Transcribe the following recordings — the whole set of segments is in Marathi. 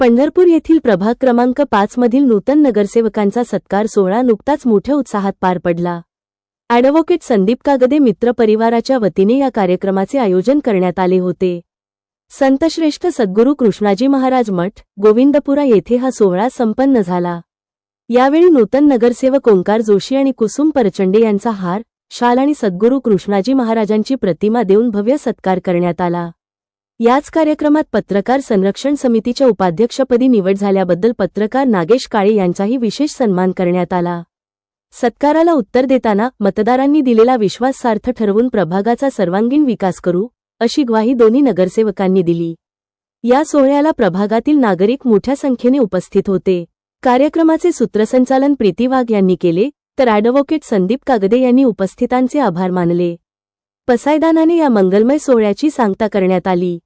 पंढरपूर येथील प्रभाग क्रमांक 5 मधील नूतन नगरसेवकांचा सत्कार सोहळा नुकताच मोठ्या उत्साहात पार पडला। ॲडव्होकेट संदीप कागदे मित्र परिवाराच्या वतीने या कार्यक्रमाचे आयोजन करण्यात आले होते। संतश्रेष्ठ सद्गुरू कृष्णाजी महाराज मठ गोविंदपुरा येथे हा सोहळा संपन्न झाला। यावेळी नूतन नगरसेवक ओंकार जोशी आणि कुसुम परचंडे यांचा हार, शाल आणि सद्गुरू कृष्णाजी महाराजांची प्रतिमा देऊन भव्य सत्कार करण्यात आला। याच कार्यक्रमात पत्रकार संरक्षण समितीच्या उपाध्यक्षपदी निवड झाल्याबद्दल पत्रकार नागेश काळे यांचाही विशेष सन्मान करण्यात आला। सत्काराला उत्तर देताना मतदारांनी दिलेला विश्वास सार्थ ठरवून प्रभागाचा सर्वांगीण विकास करू, अशी ग्वाही दोन्ही नगरसेवकांनी दिली। या सोहळ्याला प्रभागातील नागरिक मोठ्या संख्येने उपस्थित होते। कार्यक्रमाचे सूत्रसंचालन प्रीती वाघ यांनी केले, तर ॲडव्होकेट संदीप कागदे यांनी उपस्थितांचे आभार मानले। पसायदानाने या मंगलमय सोहळ्याची सांगता करण्यात आली।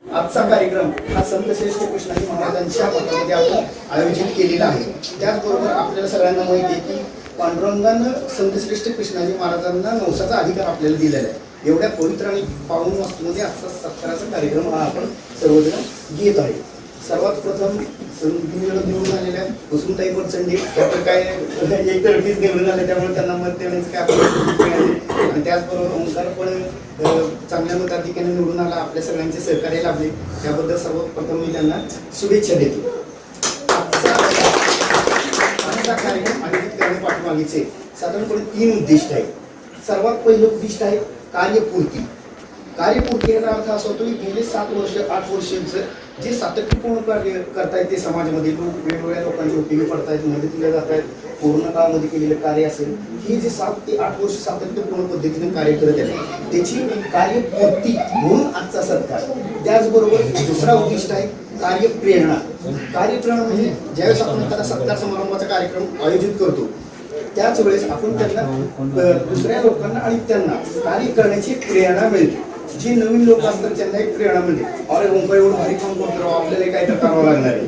आजचा कार्यक्रम हा संतश्रेष्ठ कृष्णाजी महाराजांच्या मठामध्ये आपण आयोजित केलेला आहे। त्याचबरोबर आपल्याला सगळ्यांना माहिती आहे की पांडुरंगानं संतश्रेष्ठ कृष्णाजी महाराजांना नवसाचा अधिकार आपल्याला दिलेला आहे। एवढ्या पवित्र आणि पावन वस्तूमध्ये आजचा सत्काराचा कार्यक्रम हा आपण सर्वजण घेत आहे। सर्वात प्रथम निवडून आलेल्या कुसुमताई परचंडे डॉक्टर काय एकतर्फीच निवडून आले, त्यामुळे त्यांना मत देण्याचं काय आपण आणि त्याचबरोबर ओंकार पण चांगल्या मताधिक्याने निवडून आला, आपल्या सगळ्यांचे सहकार्य लाभले, त्याबद्दल सर्वप्रथम मी त्यांना शुभेच्छा देतो। आजचा कार्यक्रम आयोजित करण्या पाठीमागेचे साधारणपणे 3 उद्दिष्ट आहेत। सर्वात पहिलं उद्दिष्ट आहे कार्यपूर्ती। कार्यपूर्ती याचा अर्थ असा होतो की गेले 7 वर्ष 8 वर्षांचं जे सातत्यपूर्ण कार्य करतायत ते समाजामध्ये लोक वेगवेगळ्या लोकांचे उपयोगी पडतायत, मदतीला जात आहेत, कोरोना काळामध्ये केलेलं कार्य असेल, हे जे 7 ते 8 वर्ष सातत्यपूर्ण पद्धतीने कार्य करत आहे त्याची कार्यपूर्ती म्हणून आजचा सत्कार। त्याचबरोबर दुसरा उद्दिष्ट आहे कार्यप्रेरणा। कार्यप्रेरणा म्हणजे ज्यावेळेस आपण एखादा सत्कार समारंभाचा कार्यक्रम आयोजित करतो त्याच वेळेस आपण त्यांना दुसऱ्या लोकांना आणि त्यांना कार्य करण्याची प्रेरणा मिळते। जे नवीन लोक असतात त्यांना एक प्रेरणा मिळते, अरे ओंकार एवढं भारी काम करतो, आपल्याला काय तर करावं लागणार आहे,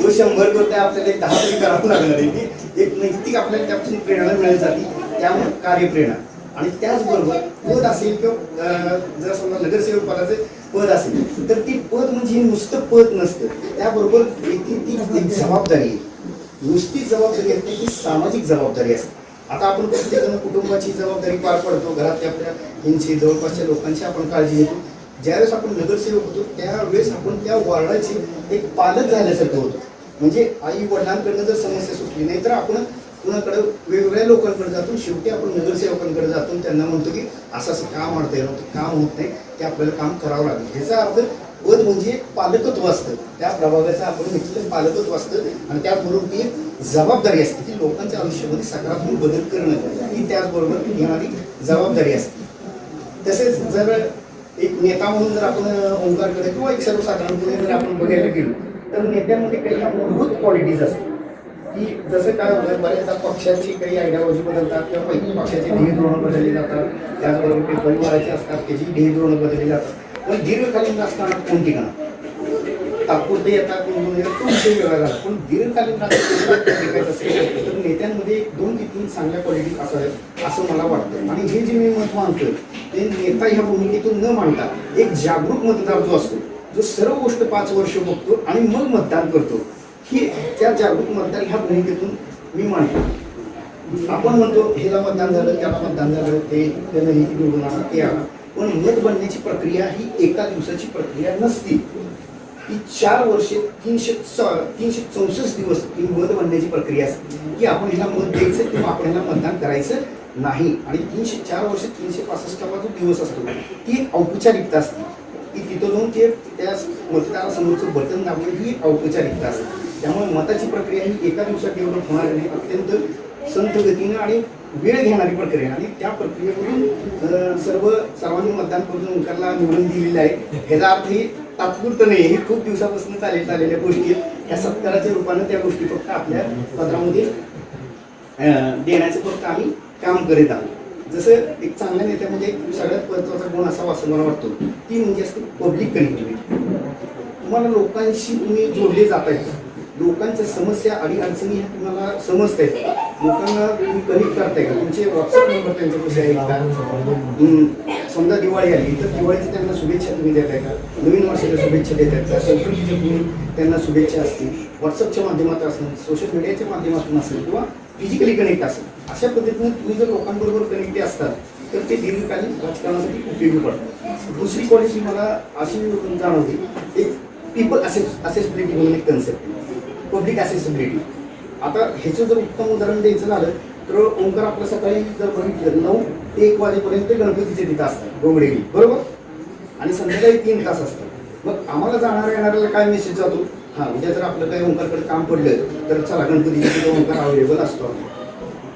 तो 100 करते आपल्याला 10 तरी करावं लागणार आहे, एक नैतिक आपल्याला त्यापासून प्रेरणा मिळाली जाते, त्यामुळे कार्यप्रेरणा। आणि त्याचबरोबर पद असेल किंवा जर समजा नगरसेवक पदाचे पद असेल तर ती पद म्हणजे नुसतं पद नसतं, त्याबरोबर ती एक जबाबदारी आहे। नुसती जबाबदारी असते ती सामाजिक जबाबदारी असते। आता आपण प्रत्येकजण कुटुंबाची जबाबदारी पार पडतो, घरातल्या आपल्या यांची जवळपासच्या लोकांची आपण काळजी घेतो। ज्यावेळेस आपण नगरसेवक होतो त्यावेळेस आपण त्या वार्डाचे एक पालक झाल्यासारखं होतो। म्हणजे आई वडिलांकडनं जर समस्या सुटली नाही तर आपण कुणाकडे वेगवेगळ्या लोकांकडे जातो, शेवटी आपण नगरसेवकांकडे जातो, त्यांना म्हणतो की असं असं काम अडतंय, काम होत नाही, ते आपल्याला काम करावं लागेल। ह्याचा अर्थ पद म्हणजे पालकत्व असतं, त्या प्रभागाचं आपण म्हटलं पालकत्व असतं आणि त्याचबरोबर ती एक जबाबदारी असते की लोकांच्या आयुष्यामध्ये सकारात्मक बदल करणं ही त्याचबरोबर घेणारी जबाबदारी असते। तसेच जर एक नेता म्हणून जर आपण ओंकारकडे किंवा एक सर्वसाधारणपणे जर आपण बघायला गेलो तर नेत्यांमध्ये काही मूलभूत क्वालिटीज असतात की जसं काय होतं, बऱ्याचदा पक्षाची काही आयडिओलॉजी बदलतात किंवा पक्षाची ध्येय धोरणं बदलली जातात, त्याचबरोबर काही परिवाराचे असतात त्याची ध्येय धोरणं बदलली जातात, पण दीर्घकालीन असताना कोण ठिकाणं तात्पुरते येतात तो विषय वेगळा झाला, पण दीर्घकालीन टिकायचं असेल तर नेत्यांमध्ये 2 ते 3 चांगल्या क्वालिटी असाव्यात असं मला वाटतं। आणि हे जे मी मत मानतो ते नेता ह्या भूमिकेतून न मांडता एक जागरूक मतदार जो असतो, जो सर्व गोष्ट 5 वर्ष बघतो आणि मग मतदान करतो, ही त्या जागरूक मतदार ह्या भूमिकेतून मी मांडतो। आपण म्हणतो ह्याला मतदान झालं, त्याला मतदान झालं, ते त्यानं हे निवडून आणा ते आणा, पण मत बनण्याची प्रक्रिया ही एका दिवसाची प्रक्रिया नसती, ही 4 वर्षे 364 दिवस ही मत बनण्याची प्रक्रिया असते की आपण ह्याला मत द्यायचं किंवा आपण ह्याला मतदान करायचं नाही। आणि 4 वर्ष 365 जो दिवस असतो ती एक औपचारिकता असते की तिथं जाऊन ते त्या मतदारासमोरचं बटन दाबणं ही एक औपचारिकता असते। त्यामुळे मताची प्रक्रिया ही एका दिवसात डेव्हलप होणार नाही, अत्यंत संथ गतीनं आणि वेळ घेणारी प्रक्रिया, आणि त्या प्रक्रियेमधून सर्वांनी मतदान करून ओंकारला निवडून दिलेलं आहे। ह्याचा अर्थ हे तात्पुरतं नाही, हे खूप दिवसापासून चाललेल्या गोष्टी आहेत। या सत्काराच्या रूपानं त्या गोष्टी फक्त आपल्या पत्रामध्ये देण्याचं फक्त आम्ही काम करीत आहोत। जसं एक चांगल्या नेत्यामध्ये सगळ्यात महत्त्वाचा गुण असावा असं मला वाटतो, ती म्हणजे असते पब्लिक कनेक्टिव्हिटी। तुम्हाला लोकांशी तुम्ही जोडले जात आहेत, लोकांच्या समस्या अडीअडचणी ह्या तुम्हाला समजत आहेत, लोकांना तुम्ही कनेक्ट करताय का, तुमचे व्हॉट्सअप नंबर त्यांच्यापाशी आहेत का, समजा दिवाळी आली तर दिवाळीच्या त्यांना शुभेच्छा तुम्ही देताय का? नवीन वर्षाच्या शुभेच्छा देतात का? संस्कृतीच्या तुम्ही त्यांना शुभेच्छा असतील, व्हॉट्सअपच्या माध्यमातून असेल, सोशल मीडियाच्या माध्यमातून असेल किंवा फिजिकली कनेक्ट असेल, अशा पद्धतीने तुम्ही जर लोकांबरोबर कनेक्टेड असतात तर ते दीर्घकालीन राजकारणासाठी उपयोगी पडतात. दुसरी क्वालिटी मला अशी जाणवते, एक पीपल असेसिबिलिटी म्हणून एक कन्सेप्ट, पब्लिक असेसिबिलिटी. आता ह्याचं जर उत्तम उदाहरण द्यायचं झालं तर ओंकार आपलं सकाळी जर बघितलं 9 ते 1 वाजेपर्यंत गणपतीचे तिथं असतात डोंगरेली, बरोबर, आणि संध्याकाळी 3 तास असतात. मग आम्हाला जाणाऱ्या येणाऱ्याला काय मेसेज जातो, हां उद्या जर आपलं काही ओंकारकडे काम पडलं तर चला गणपतीच्या तिथं ओंकार अवेलेबल असतो.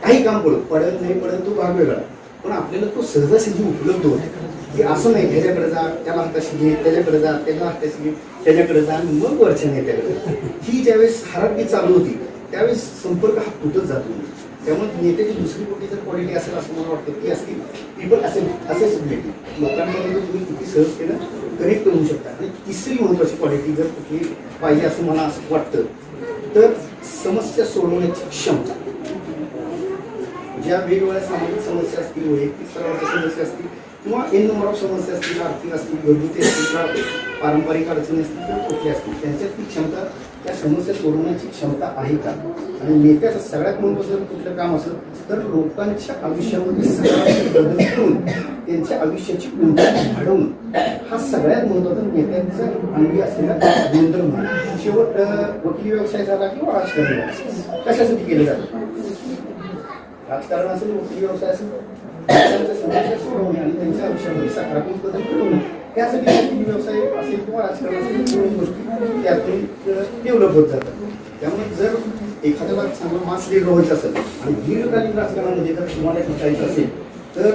काही काम पडत नाही पडत तो भाग वेगळा, पण आपल्याला तो सहजासहजी उपलब्ध होतो की असं नाही ह्याच्याकडे जा, त्याला हाताशी घे, त्याच्याकडे जा, त्याला हाताशी घे, त्याच्याकडे जा आणि मग वरच्या नेत्याकडे. ही ज्यावेळेस हरारकी चालू होती त्यावेळेस संपर्क हा तुटत जातो. त्यामुळे नेत्याची दुसरी मोठी जर क्वालिटी असेल असं मला वाटतं ती असती पीपल असेसिबिलिटी, लोकांमध्ये तुम्ही किती सहजतेनं कनेक्ट होऊ शकता. आणि तिसरी महत्त्वाची क्वालिटी जर कुठली पाहिजे असं मला असं वाटतं तर समस्या सोडवण्याची क्षमता. ज्या वेगवेगळ्या सामाजिक समस्या असतील, वैयक्तिक स्तरावरच्या समस्या असतील किंवा एन नंबर ऑफ समस्या असतील, आर्थिक असतील, घरगुती असतील किंवा पारंपरिक अडचणी असतील किंवा कुठल्या असतील, त्यांच्यातली क्षमता, त्या समस्या सोडवण्याची क्षमता आहे का? आणि नेत्याचं सगळ्यात महत्त्वाचं कुठलं काम असेल तर लोकांच्या आयुष्यामध्ये सगळ्यात बदल करून त्यांच्या आयुष्याची उंची वाढवून, हा सगळ्यात महत्त्वाचा नेत्यांचा अंगी असलेला गुणधर्म. शेवट वकील व्यवसाय झाला किंवा राजकारण कशासाठी केलं जातं? राजकारण असेल, वकील व्यवसाय असेल, त्यांच्या समस्या सोडवणे आणि त्यांच्या आयुष्यामध्ये सकारात्मक बदल घडवणे, त्यासाठी वकील व्यवसाय असेल किंवा राजकारण असेल दोन गोष्टी त्यातून डेव्हलप होत जातात. त्यामुळे जर एखाद्याला चांगलं मास लीड व्हायचं असेल आणि दीर्घकालीन राजकारणामध्ये जर तुम्हाला शिकायचं असेल तर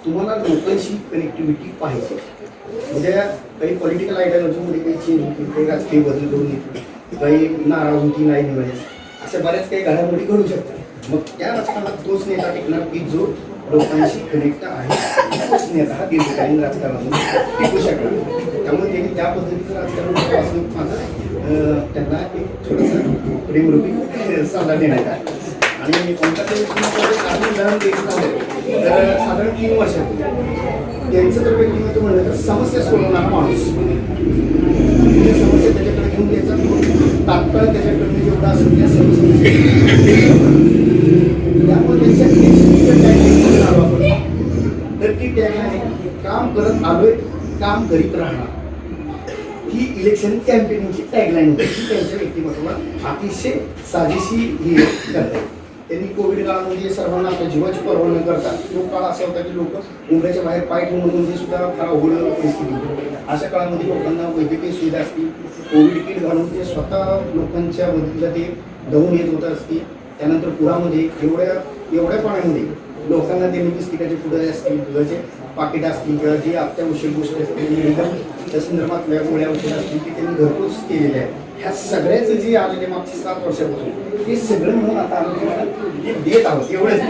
तुम्हाला लोकांशी कनेक्टिव्हिटी पाहिजे. उद्या काही पॉलिटिकल आयडियॉलॉजीमध्ये काही चेंज होतील, काही राजकीय बदल घडून येतील, काही नाराजगी नाही मिळेल, अशा बऱ्याच काही घडामोडी घडू शकतात. मग त्या राजकारणात तोच नेता टिकणार की जो लोकांशी कनेक्ट आहे, तोच नेता हा दीर्घकालीन राजकारणामध्ये टिकू शकणार. त्यामुळे त्यांनी त्या पद्धतीचं राजकारण असं माझं त्यांना एक छोटंसं प्रेमरूपी सल्ला देण्यात आहे. आणि कोणत्याच्या व्यक्तिमत्वाचं उदाहरण द्यायचं झालं तर साधारण 3 वर्षापूर्वी त्यांचं जर व्यक्तिमत्व म्हणलं तर समस्या सोडवणारा माणूस, म्हणजे समस्या त्याच्याकडे घेऊन द्यायचा, तात्काळ त्याच्याकडे जेवढा असेल त्या समस्या. त्यामुळे त्यांच्या इलेक्शनचं टॅगलाईन आलो आपण तर ती टॅगलाईन काम करत आलोय, काम करीत राहणार, ही इलेक्शन कॅम्पेनिंगची टॅगलाईन होती. ती त्यांच्या व्यक्तिमत्वाला अतिशय साजेशी ही करतात. त्यांनी कोविड काळामध्ये सर्वांना आपल्या जीवाची पर्वा न करता, तो काळ असा होता की लोक उंबऱ्याच्या बाहेर पाय ठेवून म्हणजे सुद्धा फार अवघड परिस्थिती होती. अशा काळामध्ये लोकांना वैद्यकीय सुविधा असतील, कोविड किट घालून ते स्वतः लोकांच्या मदतीला ते धावून येत होत असतील. त्यानंतर पुरामध्ये एवढ्या पाण्यामध्ये लोकांना त्यांनी बिस्किटाचे पुढे असतील, दुधाचे पाकिट असतील किंवा जी अत्यावश्यक गोष्टी असतील, मेडिकलच्या संदर्भातल्या गोळ्या औषध असतील की त्यांनी घरपोच केलेले आहे. ह्या सगळ्याचं जे आलेले मागचे 7 वर्षापासून ते सगळं म्हणून आता आम्ही देत आहोत. एवढंच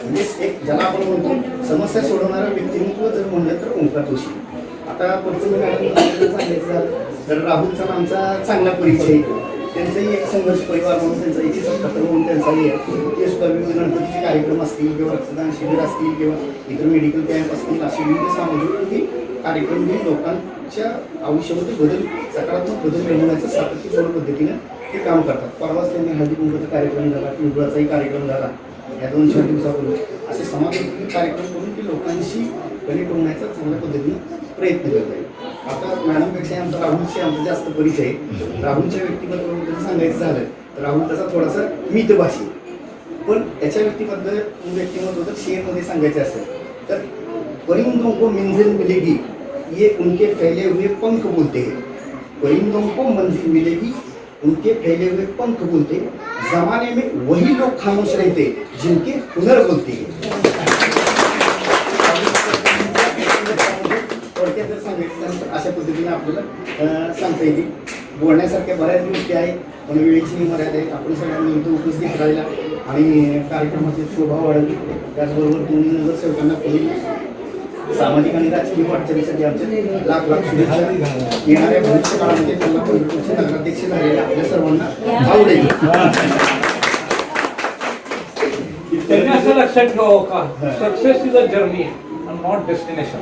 म्हणजे एक ज्याला आपण म्हणतो समस्या सोडवणारं व्यक्तिमत्व जर म्हणलं तर ओंकार जोशी. आता पुढचं सांगायचं झालं तर राहुलचा आमचा चांगला परिचय, त्यांचाही एक संघर्ष परिवार म्हणून त्यांचा 177 म्हणून त्यांचाही आहे. ते सुद्धा विविध गणपतीचे कार्यक्रम असतील किंवा रक्तदान शिबिर असतील किंवा इतर मेडिकल कॅम्प असतील, असे विविध सामाजिक कार्यक्रम हे लोकांच्या आयुष्यामध्ये बदल, सकारात्मक बदल घडवण्याचं सातत्यपूर्ण पद्धतीनं ते काम करतात. परवाच त्यांनी हळदी कुंकूचा कार्यक्रम झाला, पिंपळाचाही कार्यक्रम झाला या 2-4 दिवसापूर्वी. असे समाजोपयोगी कार्यक्रम करून ते लोकांशी कनेक्ट होण्याचा चांगल्या पद्धतीनं प्रयत्न करत आहे. आता मॅडमपेक्षा आमचा राहुलशी आमचा जास्त परिचय आहे. राहुलच्या व्यक्तिमत्वाबद्दल सांगायचं झालं तर राहुल तसा थोडासा मितभाषी, पण त्याच्या व्यक्तिमत्व जर शेअरमध्ये सांगायचं असेल तर परिंदों को मंजिल मिलेगी ये उनके फैले हुए पंख बोलते हैं. परिंदों को मंजिल मिलेगी उनके फैले हुए पंख बोलते, जमाने में वही लोग खामोश रहते जिनके हुनर बोलते हैं. थोडक्यात जर सांगायचं अशा पद्धतीने आपल्याला सांगता येईल. बोलण्यासारख्या बऱ्याच गोष्टी आहेत पण वेळेची मर्यादा आहेत. आपण सगळ्यांनी इथं उपस्थित राहिला आणि कार्यक्रमाची शोभा वाढवली. त्याचबरोबर तुम्ही नगरसेवकांना पुढील सामाजिक आणि राजकीय वाटचालीसाठी आमचे लाख शुभेच्छा. येणाऱ्या भविष्य काळामध्ये त्यांना नगराध्यक्ष झालेल्या आपल्या सर्वांना आवडेल. त्यांनी असं लक्षात ठेवावं का success is a journey and not destination.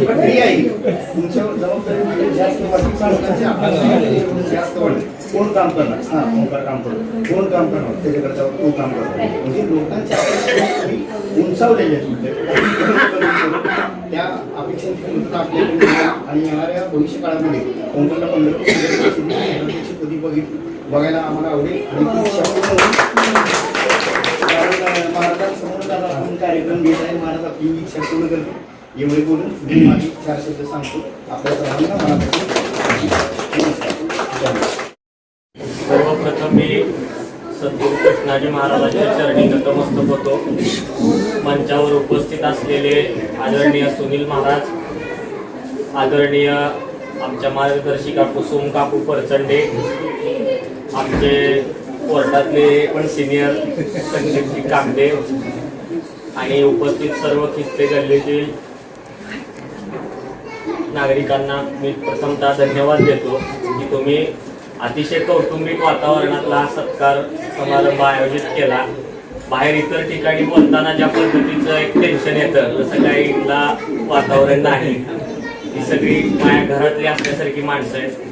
प्रक्रिया आहे तुमच्यावर जबाबदारी म्हणजे जास्त वाटते लोकांची अपेक्षा जास्त वाटते. कोण काम करणार हा ओंकार काम करतो कोण काम करणार त्याच्याकडचा तो काम करतो म्हणजे लोकांच्या अपेक्षा तुम्ही उंचावलेल्या त्या अपेक्षांच्या आपल्याकडे आणि येणाऱ्या भविष्य काळामध्ये ओंकारला 15 पदी बघायला आम्हाला आवडेल आणि कारण महाराजांसमोर आपण कार्यक्रम घेत आहे महाराज आपली इच्छा पूर्ण करतो एवढे बोलून मी माझी 4 शब्द सांगतो आपल्या सर्वांना मनापासून सर्वप्रथम मी सद्गुरू कृष्णाजी महाराजांच्या चरणी नतमस्तक होतो. मंचावर उपस्थित असलेले आदरणीय सुनील महाराज, आदरणीय आमच्या मार्गदर्शिका कुसुम काकू परचंडे, आमचे कोर्टातले पण सिनियर संदीपजी कामदेव आणि उपस्थित सर्व खिस्ते गल्लीतील नागरिकांना मी प्रथमतः धन्यवाद देतो की तुम्ही अतिशय कौटुंबिक वातावरणातला हा सत्कार समारंभ आयोजित केला. बाहेर इतर ठिकाणी बोलताना ज्या पद्धतीचं एक टेन्शन येतं तसं काही इथला वातावरण नाही. ही सगळी माझ्या घरातली असल्यासारखी माणसं आहेत.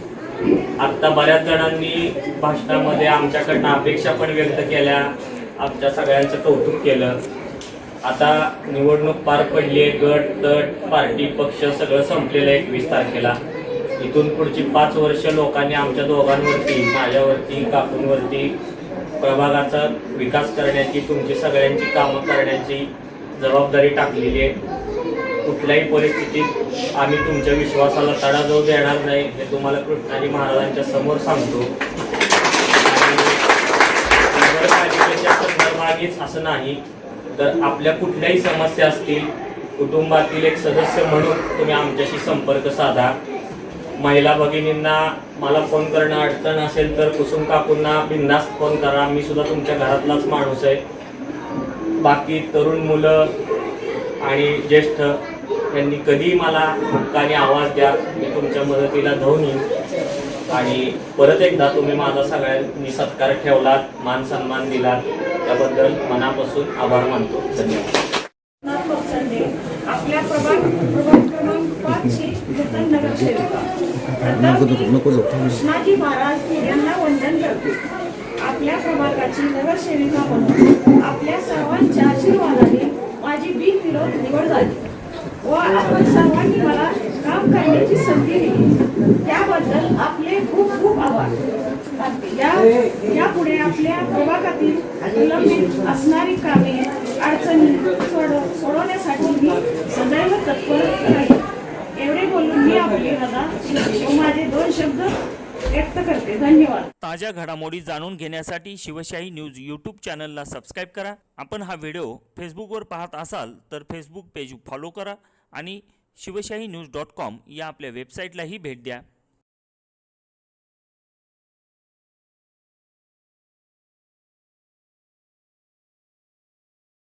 आत्ता बऱ्याच जणांनी भाषणामध्ये आमच्याकडनं अपेक्षा पण व्यक्त केल्या, आमच्या सगळ्यांचं कौतुक केलं. आता निवडणूक पार पडली आहे, गट तट पार्टी पक्ष सगळं संपलेलं आहे 21 तारखेला. इथून पुढची 5 वर्ष लोकांनी आमच्या दोघांवरती, माझ्यावरती, काकूंवरती प्रभागाचा विकास करण्याची, तुमची सगळ्यांची कामं करण्याची जबाबदारी टाकलेली आहे. कुठल्याही परिस्थितीत आम्ही तुमच्या विश्वासाला तडा जाऊ देणार नाही हे तुम्हाला कृष्णाजी महाराजांच्या समोर सांगतो. नगरपालिकेच्या संदर्भातच असं नाही तर आपल्या कुठल्याही समस्या असतील, कुटुंबातील एक सदस्य म्हणून तुम्ही आमच्याशी संपर्क साधा. महिला भगिनींना मला फोन करणं अडचण असेल तर कुसुम काकूंना बिनधास्त फोन करा, मी सुद्धा तुमच्या घरातलाच माणूस आहे. बाकी तरुण मुलं आणि ज्येष्ठ यांनी कधी मला हक्काने आवाज द्या, मी तुमच्या मदतीला धावून येईन. आणि परत एकदा तुम्ही माझा सगळ्यांनी सत्कार ठेवलात, मान सन्मान दिलात त्याबद्दल मनापासून आभार मानतो. धन्यवाद. आपल्या प्रभाग क्रमांक 5 ची नूतन नगरसेविका कृष्णाजी महाराज यांना वंदन करते. आपल्या प्रभागाची नगरसेविका म्हणून आपल्या सर्वांच्या आशीर्वादाने माझी बिनविरोध निवड झाली व आपण सर्वांनी मला काम करण्याची संधी दिली त्याबद्दल आपले खूप खूप आभार. यापुढे आपल्या प्रभागातील विलंबित असणारी कामे अडचणी सोडवण्यासाठी मी सदैव तत्पर राहील. एवढे बोलून मी आपली रजा व माझे 2 शब्द व्यक्त करते. धन्यवाद. ताज्या घडामोडी जाणून घेण्यासाठी शिवशाही न्यूज यूट्यूब चॅनलला सबस्क्राईब करा. आपण हा व्हिडिओ फेसबुकवर पाहत असाल तर फेसबुक पेज फॉलो करा आणि शिवशाही न्यूज.com या आपल्या वेबसाईटलाही भेट द्या.